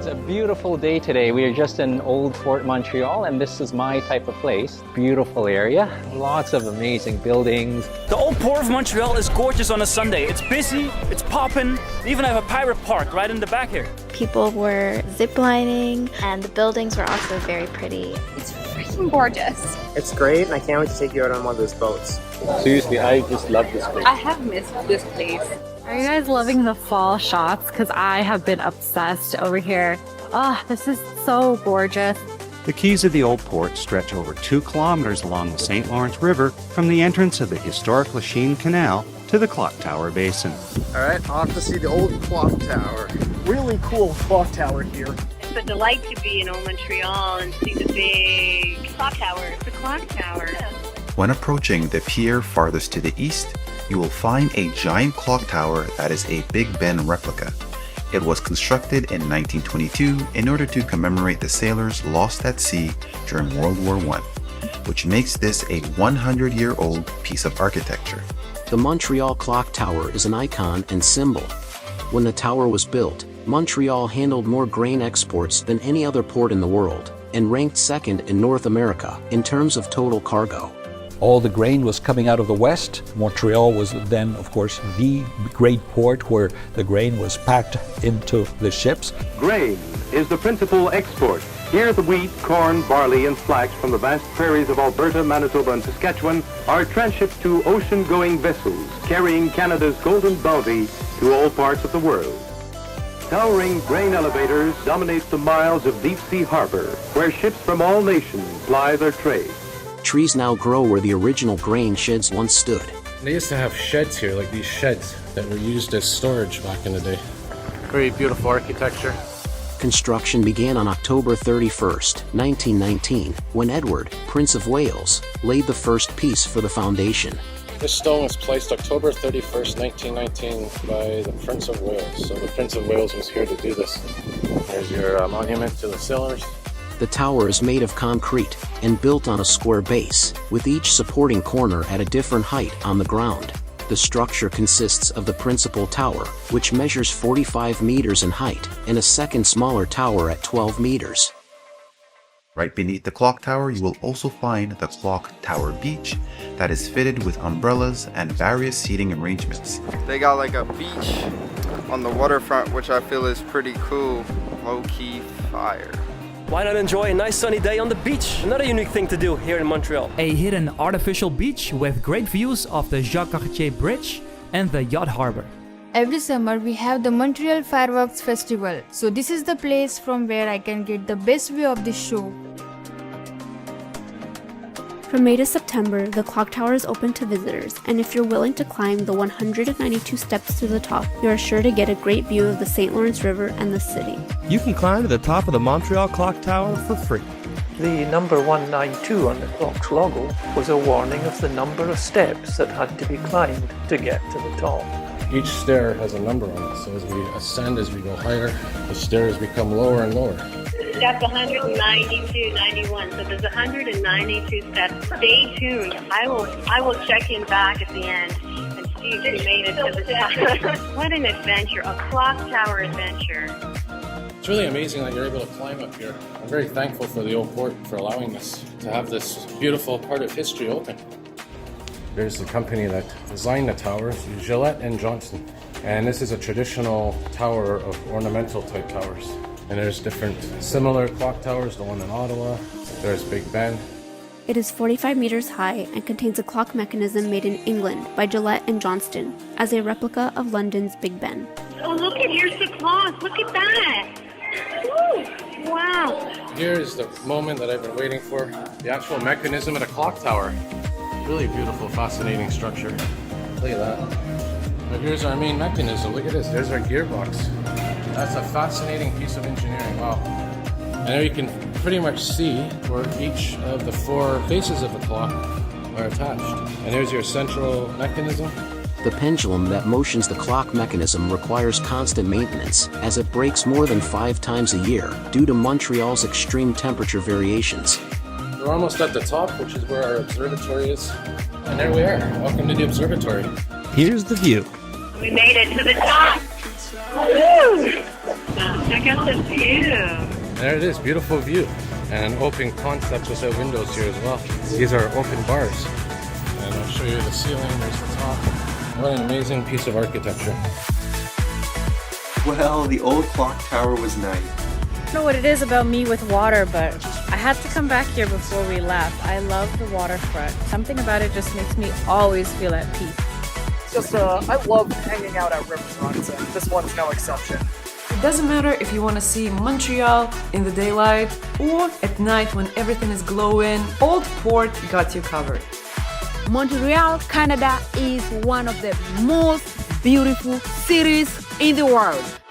It's a beautiful day today. We are just in Old Port Montreal, and this is my type of place. Beautiful area, lots of amazing buildings. The Old Port of Montreal is gorgeous on a Sunday. It's busy, it's poppin'. We even have a pirate park right in the back here. People were ziplining, and the buildings were also very pretty. It's freaking gorgeous. It's great, and I can't wait to take you out on one of those boats. Seriously, I just love this place. I have missed this place. Are you guys loving the fall shots? Because I have been obsessed over here. Oh, this is so gorgeous. The quays of the Old Port stretch over 2 kilometers along the St. Lawrence River from the entrance of the historic Lachine Canal to the Clock Tower Basin. All right, off to see the Old Clock Tower. Really cool clock tower here. It's a delight to be in Old Montreal and see the big clock tower. It's a clock tower. When approaching the pier farthest to the east, you will find a giant clock tower that is a Big Ben replica. It was constructed in 1922 in order to commemorate the sailors lost at sea during World War I, which makes this a 100-year-old piece of architecture. The Montreal Clock Tower is an icon and symbol. When the tower was built, Montreal handled more grain exports than any other port in the world, and ranked second in North America in terms of total cargo. All the grain was coming out of the west. Montreal was then, of course, the great port where the grain was packed into the ships. Grain is the principal export. Here the wheat, corn, barley, and flax from the vast prairies of Alberta, Manitoba, and Saskatchewan are transshipped to ocean-going vessels carrying Canada's golden bounty to all parts of the world. Towering grain elevators dominate the miles of deep-sea harbor, where ships from all nations ply their trade. Trees now grow where the original grain sheds once stood. They used to have sheds here, like these sheds that were used as storage back in the day. Very beautiful architecture. Construction began on October 31st, 1919, when Edward, Prince of Wales, laid the first piece for the foundation. This stone was placed October 31st, 1919 by the Prince of Wales. So the Prince of Wales was here to do this. There's your monument to the sailors. The tower is made of concrete and built on a square base, with each supporting corner at a different height on the ground. The structure consists of the principal tower, which measures 45 meters in height, and a second smaller tower at 12 meters. Right beneath the clock tower, you will also find the Clock Tower Beach that is fitted with umbrellas and various seating arrangements. They got like a beach on the waterfront, which I feel is pretty cool. Low-key fire. Why not enjoy a nice sunny day on the beach? Another unique thing to do here in Montreal. A hidden artificial beach with great views of the Jacques Cartier Bridge and the yacht harbor. Every summer we have the Montreal Fireworks Festival, so this is the place from where I can get the best view of the show. From May to September, the clock tower is open to visitors, and if you're willing to climb the 192 steps to the top, you are sure to get a great view of the St. Lawrence River and the city. You can climb to the top of the Montreal Clock Tower for free. The number 192 on the clock's logo was a warning of the number of steps that had to be climbed to get to the top. Each stair has a number on it, so as we ascend, as we go higher, the stairs become lower and lower. Steps 192, 91. So there's 192 steps. Stay tuned. I will check in back at the end and see if you made it to the top. What an adventure! A clock tower adventure. It's really amazing that you're able to climb up here. I'm very thankful for the Old Port for allowing us to have this beautiful part of history open. There's the company that designed the towers, Gillette and Johnson. And this is a traditional tower of ornamental type towers. And there's different similar clock towers, the one in Ottawa, there's Big Ben. It is 45 meters high and contains a clock mechanism made in England by Gillette and Johnston as a replica of London's Big Ben. Oh, look at, here's the clock. Look at that. Woo. Wow. Here is the moment that I've been waiting for, the actual mechanism of the clock tower. Really beautiful, fascinating structure. Look at that. But here's our main mechanism. Look at this. There's our gearbox. That's a fascinating piece of engineering. Wow. And there you can pretty much see where each of the 4 faces of the clock are attached. And there's your central mechanism. The pendulum that motions the clock mechanism requires constant maintenance, as it breaks more than 5 times a year due to Montreal's extreme temperature variations. We're almost at the top, which is where our observatory is. And there we are. Welcome to the observatory. Here's the view. We made it to the top. Woo! Check out the view. There it is, beautiful view. And an open concept without windows here as well. These are open bars. And I'll show you the ceiling, there's the top. What an amazing piece of architecture. Well, the old clock tower was nice. I don't know what it is about me with water, but I had to come back here before we left. I love the waterfront. Something about it just makes me always feel at peace. Just, I love hanging out at riverfronts, and this one's no exception. It doesn't matter if you want to see Montreal in the daylight or at night when everything is glowing, Old Port got you covered. Montreal, Canada is one of the most beautiful cities in the world.